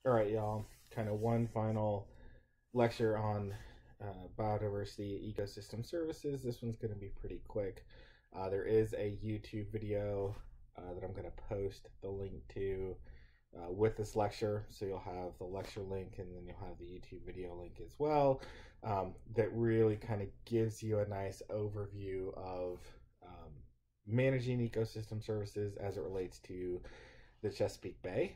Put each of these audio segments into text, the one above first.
All right, y'all. Kind of one final lecture on biodiversity ecosystem services. This one's going to be pretty quick. There is a YouTube video that I'm going to post the link to with this lecture. So you'll have the lecture link and then you'll have the YouTube video link as well. That really kind of gives you a nice overview of managing ecosystem services as it relates to the Chesapeake Bay.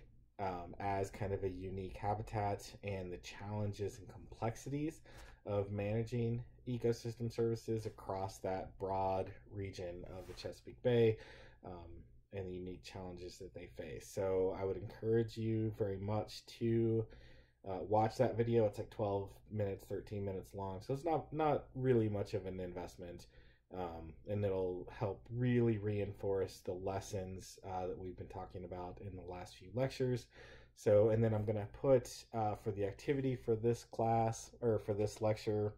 As kind of a unique habitat and the challenges and complexities of managing ecosystem services across that broad region of the Chesapeake Bay, and the unique challenges that they face. So I would encourage you very much to watch that video. It's like 12 minutes, 13 minutes long, so it's not really much of an investment. And it'll help really reinforce the lessons that we've been talking about in the last few lectures. So, and then I'm going to put for the activity for this class or for this lecture,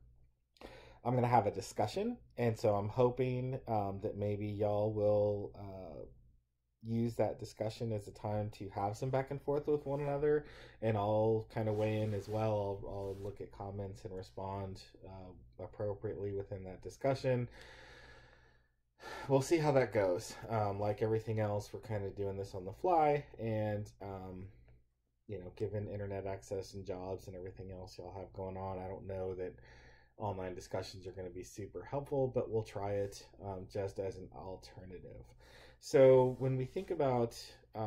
I'm going to have a discussion. And so I'm hoping that maybe y'all will use that discussion as a time to have some back and forth with one another, and I'll kind of weigh in as well. I'll look at comments and respond appropriately within that discussion. We'll see how that goes. Like everything else, we're kind of doing this on the fly, and given internet access and jobs and everything else y'all have going on, I don't know that online discussions are going to be super helpful, but we'll try it just as an alternative. So when we think about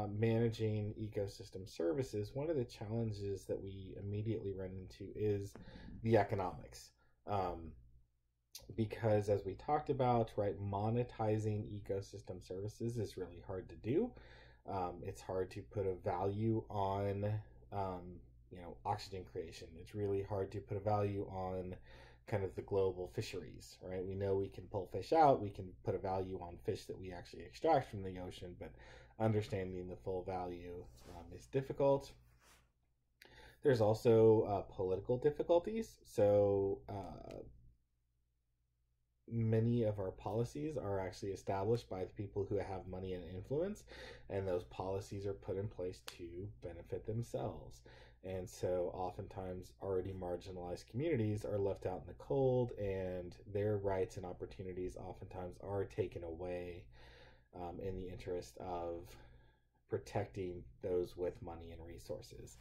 managing ecosystem services, one of the challenges that we immediately run into is the economics. Because as we talked about, right, monetizing ecosystem services is really hard to do. It's hard to put a value on, oxygen creation. It's really hard to put a value on kind of the global fisheries, right? We know we can pull fish out, we can put a value on fish that we actually extract from the ocean, but understanding the full value is difficult. There's also political difficulties. So many of our policies are actually established by the people who have money and influence, and those policies are put in place to benefit themselves. And so oftentimes already marginalized communities are left out in the cold, and their rights and opportunities oftentimes are taken away in the interest of protecting those with money and resources.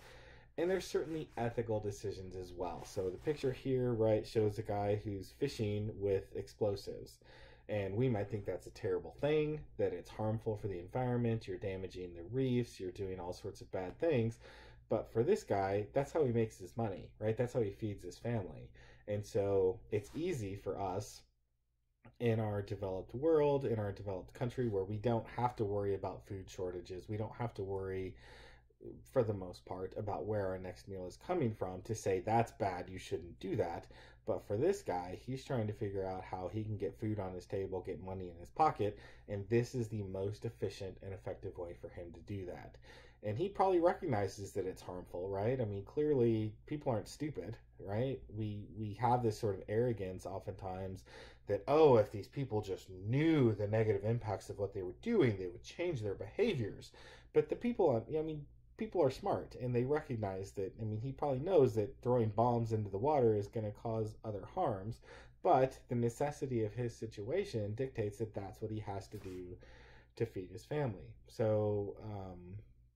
And there's certainly ethical decisions as well. So the picture here, right, shows a guy who's fishing with explosives. And we might think that's a terrible thing, that it's harmful for the environment, you're damaging the reefs, you're doing all sorts of bad things. But for this guy, that's how he makes his money, right? That's how he feeds his family. And so it's easy for us in our developed world, in our developed country, where we don't have to worry about food shortages. We don't have to worry, for the most part, about where our next meal is coming from, to say that's bad, you shouldn't do that. But for this guy, he's trying to figure out how he can get food on his table, get money in his pocket, and this is the most efficient and effective way for him to do that. And he probably recognizes that it's harmful, right? I mean, clearly people aren't stupid, right? We have this sort of arrogance oftentimes that, oh, if these people just knew the negative impacts of what they were doing, they would change their behaviors. But the people, people are smart, and they recognize that. I mean, he probably knows that throwing bombs into the water is going to cause other harms, but the necessity of his situation dictates that that's what he has to do to feed his family. So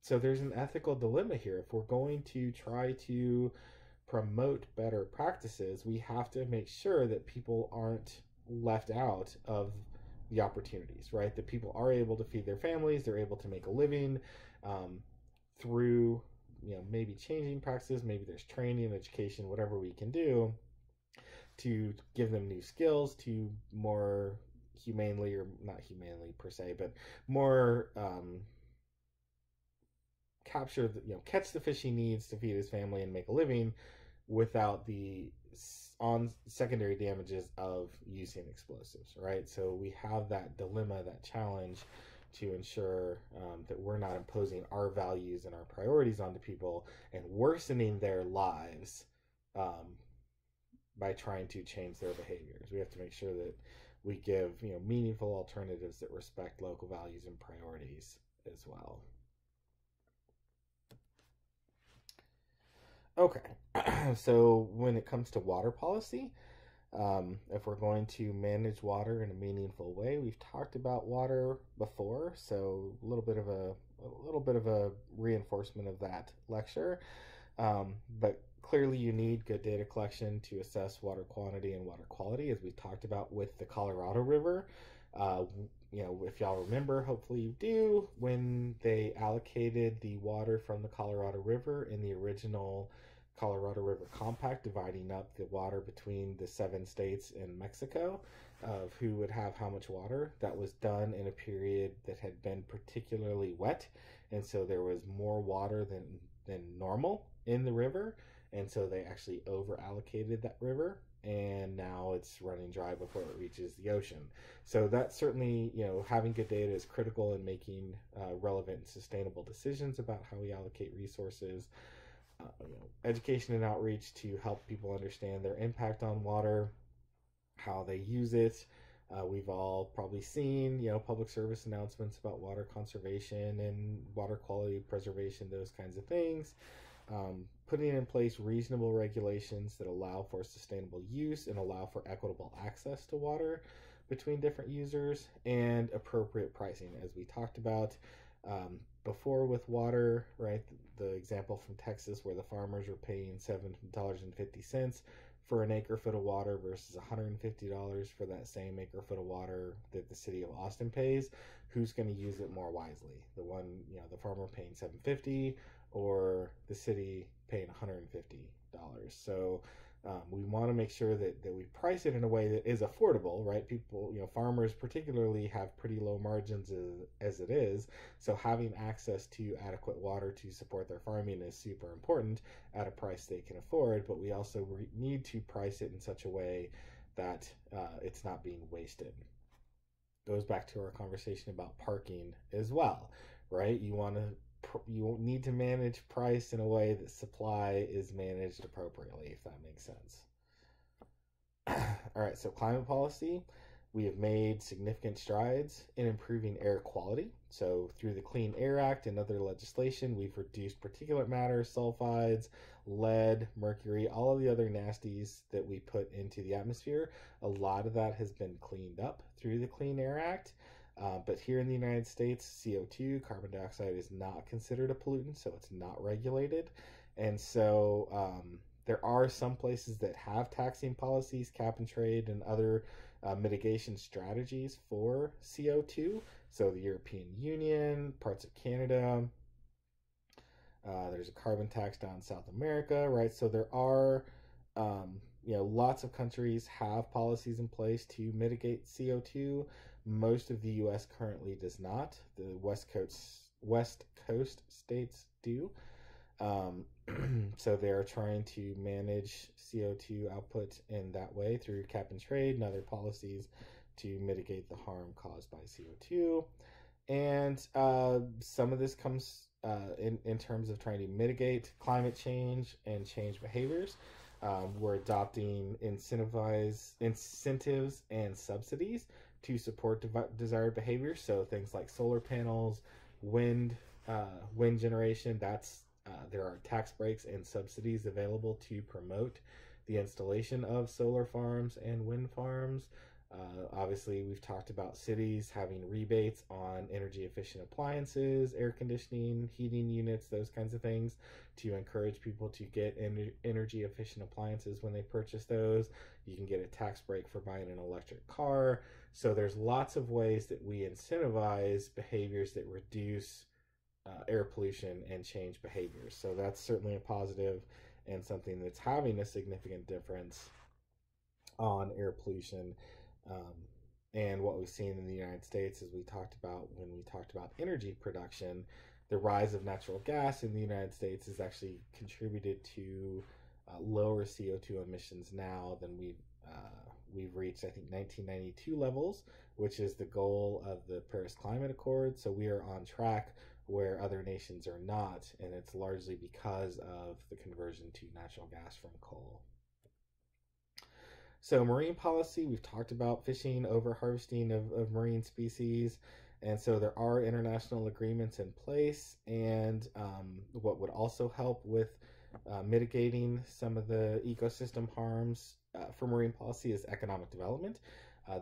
there's an ethical dilemma here. If we're going to try to promote better practices, we have to make sure that people aren't left out of the opportunities, right? That people are able to feed their families, they're able to make a living through, maybe changing practices, maybe there's training, education, whatever we can do to give them new skills to more humanely, or not humanely per se, but more capture the, catch the fish he needs to feed his family and make a living without the on secondary damages of using explosives, right? So we have that dilemma, that challenge, to ensure that we're not imposing our values and our priorities onto people and worsening their lives by trying to change their behaviors. We have to make sure that we give meaningful alternatives that respect local values and priorities as well. Okay, so when it comes to water policy, if we're going to manage water in a meaningful way, we've talked about water before, so a little bit of a reinforcement of that lecture. But clearly, you need good data collection to assess water quantity and water quality, as we talked about with the Colorado River. Uh, if y'all remember, hopefully you do, when they allocated the water from the Colorado River in the original Colorado River Compact, dividing up the water between the 7 states and Mexico of who would have how much water. That was done in a period that had been particularly wet, and so there was more water than normal in the river, and so they actually over allocated that river, and now it's running dry before it reaches the ocean. So that certainly, having good data is critical in making relevant and sustainable decisions about how we allocate resources. Education and outreach to help people understand their impact on water, how they use it. We've all probably seen, public service announcements about water conservation and water quality preservation, those kinds of things. Putting in place reasonable regulations that allow for sustainable use and allow for equitable access to water between different users, and appropriate pricing, as we talked about before with water, right? The example from Texas where the farmers are paying $7.50 for an acre foot of water versus $150 for that same acre foot of water that the city of Austin pays. Who's going to use it more wisely? The farmer paying $7.50 or the city paying $150? So we want to make sure that we price it in a way that is affordable, right? People, farmers particularly have pretty low margins as it is. So having access to adequate water to support their farming is super important at a price they can afford. But we also need to price it in such a way that it's not being wasted. Goes back to our conversation about parking as well, right? You need to manage price in a way that supply is managed appropriately, if that makes sense. All right, so climate policy. We have made significant strides in improving air quality. So through the Clean Air Act and other legislation, we've reduced particulate matter, sulfides, lead, mercury, all of the other nasties that we put into the atmosphere. A lot of that has been cleaned up through the Clean Air Act. But here in the United States, CO2, carbon dioxide, is not considered a pollutant, so it's not regulated. And so there are some places that have taxing policies, cap and trade, and other mitigation strategies for CO2. So the European Union, parts of Canada, there's a carbon tax down in South America, right? So there are, lots of countries have policies in place to mitigate CO2. Most of the U.S. currently does not. The West Coast states do. So they're trying to manage CO2 output in that way through cap and trade and other policies to mitigate the harm caused by CO2. And some of this comes in terms of trying to mitigate climate change and change behaviors. We're adopting incentives and subsidies to support desired behaviors. So things like solar panels, wind generation. There are tax breaks and subsidies available to promote the installation of solar farms and wind farms. Obviously, we've talked about cities having rebates on energy efficient appliances, air conditioning, heating units, those kinds of things, to encourage people to get energy efficient appliances when they purchase those. You can get a tax break for buying an electric car. So there's lots of ways that we incentivize behaviors that reduce air pollution and change behaviors. So that's certainly a positive and something that's having a significant difference on air pollution. And what we've seen in the United States, as we talked about when we talked about energy production, the rise of natural gas in the United States has actually contributed to lower CO2 emissions now than we've reached, I think, 1992 levels, which is the goal of the Paris Climate Accord. So we are on track where other nations are not, and it's largely because of the conversion to natural gas from coal. So marine policy, we've talked about fishing, over-harvesting of marine species, and so there are international agreements in place. And what would also help with Mitigating some of the ecosystem harms for marine policy is economic development.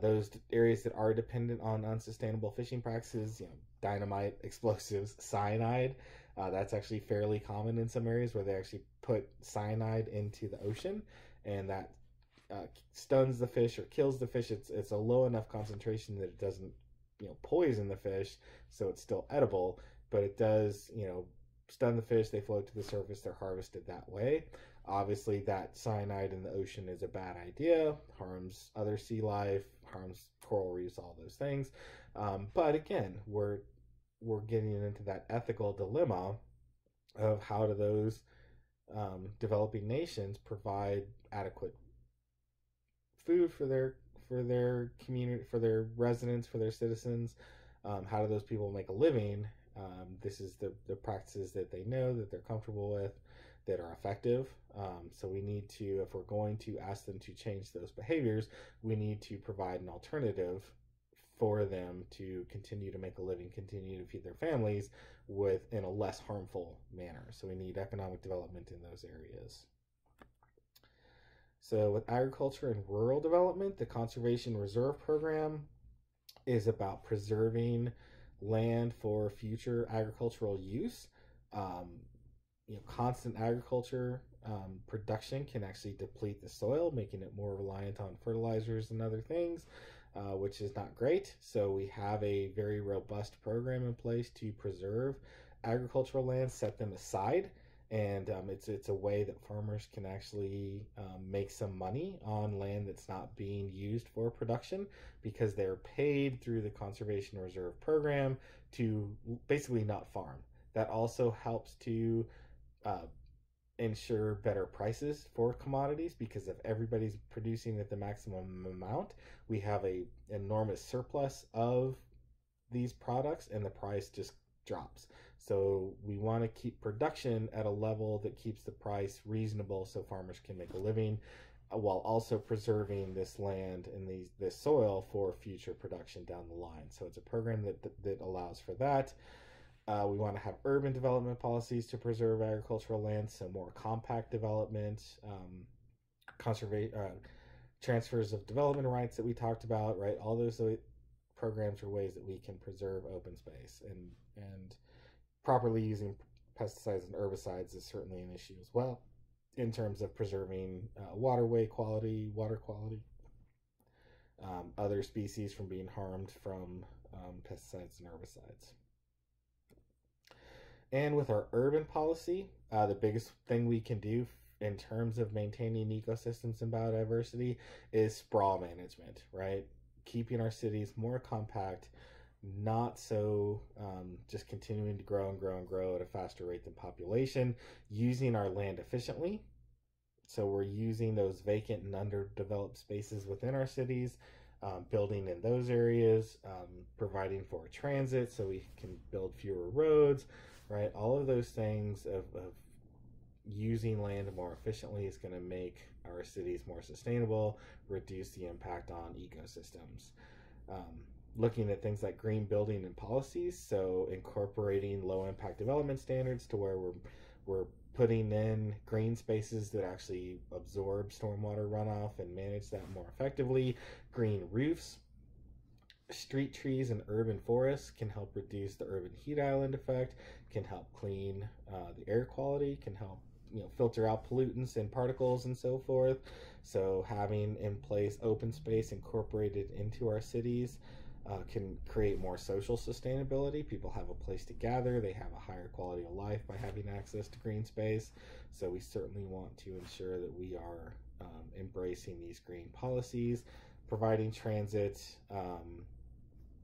Those areas that are dependent on unsustainable fishing practices, dynamite, explosives, cyanide, that's actually fairly common in some areas where they actually put cyanide into the ocean, and that stuns the fish or kills the fish. It's a low enough concentration that it doesn't poison the fish, so it's still edible, but it does stun the fish. They float to the surface. They're harvested that way. Obviously, that cyanide in the ocean is a bad idea. Harms other sea life, harms coral reefs, all those things. But again, we're getting into that ethical dilemma of how do those developing nations provide adequate food for their community, for their residents, for their citizens. How do those people make a living? This is the practices that they know, that they're comfortable with, that are effective. So we need to, if we're going to ask them to change those behaviors, we need to provide an alternative for them to continue to make a living, continue to feed their families in a less harmful manner. So we need economic development in those areas. So with agriculture and rural development, the Conservation Reserve Program is about preserving land for future agricultural use. Constant agriculture production can actually deplete the soil, making it more reliant on fertilizers and other things, which is not great. So we have a very robust program in place to preserve agricultural lands, set them aside, and it's a way that farmers can actually make some money on land that's not being used for production, because they're paid through the Conservation Reserve Program to basically not farm. That also helps to ensure better prices for commodities, because if everybody's producing at the maximum amount, we have a enormous surplus of these products and the price just drops. So we want to keep production at a level that keeps the price reasonable so farmers can make a living, while also preserving this land and this soil for future production down the line. So it's a program that allows for that. We want to have urban development policies to preserve agricultural land, so more compact development, transfers of development rights that we talked about, right? All those programs are ways that we can preserve open space, and properly using pesticides and herbicides is certainly an issue as well in terms of preserving waterway quality, water quality, other species from being harmed from pesticides and herbicides. And with our urban policy, the biggest thing we can do in terms of maintaining ecosystems and biodiversity is sprawl management, right? Keeping our cities more compact, not so just continuing to grow and grow and grow at a faster rate than population, using our land efficiently. So we're using those vacant and underdeveloped spaces within our cities, building in those areas, providing for transit so we can build fewer roads, right? All of those things of using land more efficiently is going to make our cities more sustainable, reduce the impact on ecosystems. Looking at things like green building and policies, so incorporating low impact development standards to where we're putting in green spaces that actually absorb stormwater runoff and manage that more effectively. Green roofs, street trees, and urban forests can help reduce the urban heat island effect, can help clean the air quality, can help filter out pollutants and particles and so forth. So having in place open space incorporated into our cities can create more social sustainability. People have a place to gather. They have a higher quality of life by having access to green space. So we certainly want to ensure that we are embracing these green policies, providing transit.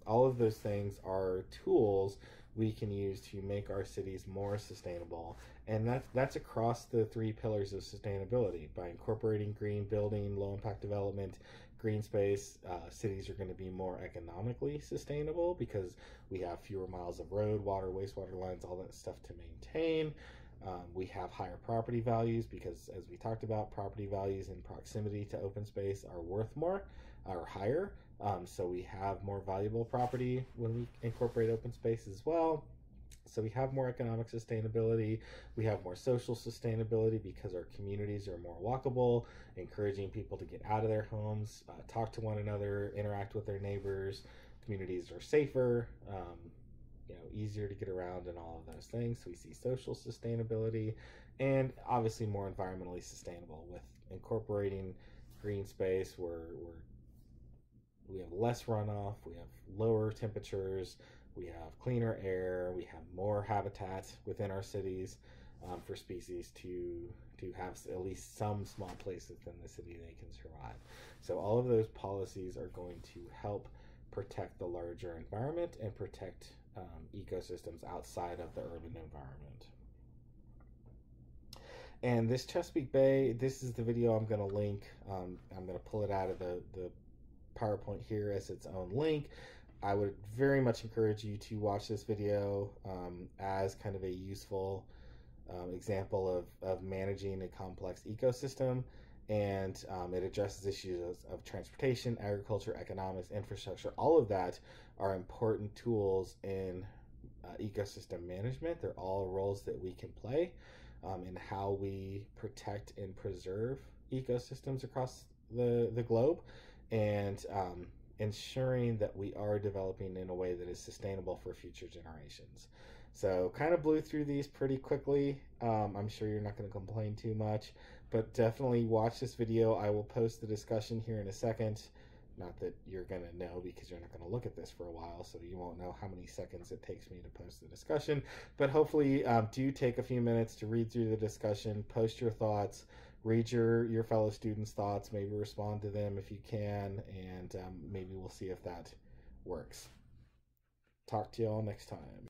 All of those things are tools we can use to make our cities more sustainable. And that's across the three pillars of sustainability. By incorporating green building, low impact development, green space, cities are going to be more economically sustainable because we have fewer miles of road, water, wastewater lines, all that stuff to maintain. We have higher property values because, as we talked about, property values in proximity to open space are worth more or higher. So we have more valuable property when we incorporate open space as well. So we have more economic sustainability, we have more social sustainability because our communities are more walkable, encouraging people to get out of their homes, talk to one another, interact with their neighbors. Communities are safer, easier to get around and all of those things. So we see social sustainability and obviously more environmentally sustainable with incorporating green space where we have less runoff, we have lower temperatures, we have cleaner air, we have more habitat within our cities for species to have at least some small place within the city they can survive. So all of those policies are going to help protect the larger environment and protect ecosystems outside of the urban environment. And this Chesapeake Bay, this is the video I'm going to link. I'm going to pull it out of the PowerPoint here as its own link. I would very much encourage you to watch this video as kind of a useful example of managing a complex ecosystem. And it addresses issues of transportation, agriculture, economics, infrastructure. All of that are important tools in ecosystem management. They're all roles that we can play in how we protect and preserve ecosystems across the globe, and ensuring that we are developing in a way that is sustainable for future generations. So kind of blew through these pretty quickly. I'm sure you're not going to complain too much, but definitely watch this video. I will post the discussion here in a second. Not that you're going to know because you're not going to look at this for a while, so you won't know how many seconds it takes me to post the discussion. But hopefully do take a few minutes to read through the discussion, post your thoughts, read your fellow students' thoughts, maybe respond to them if you can, and maybe we'll see if that works. Talk to you all next time.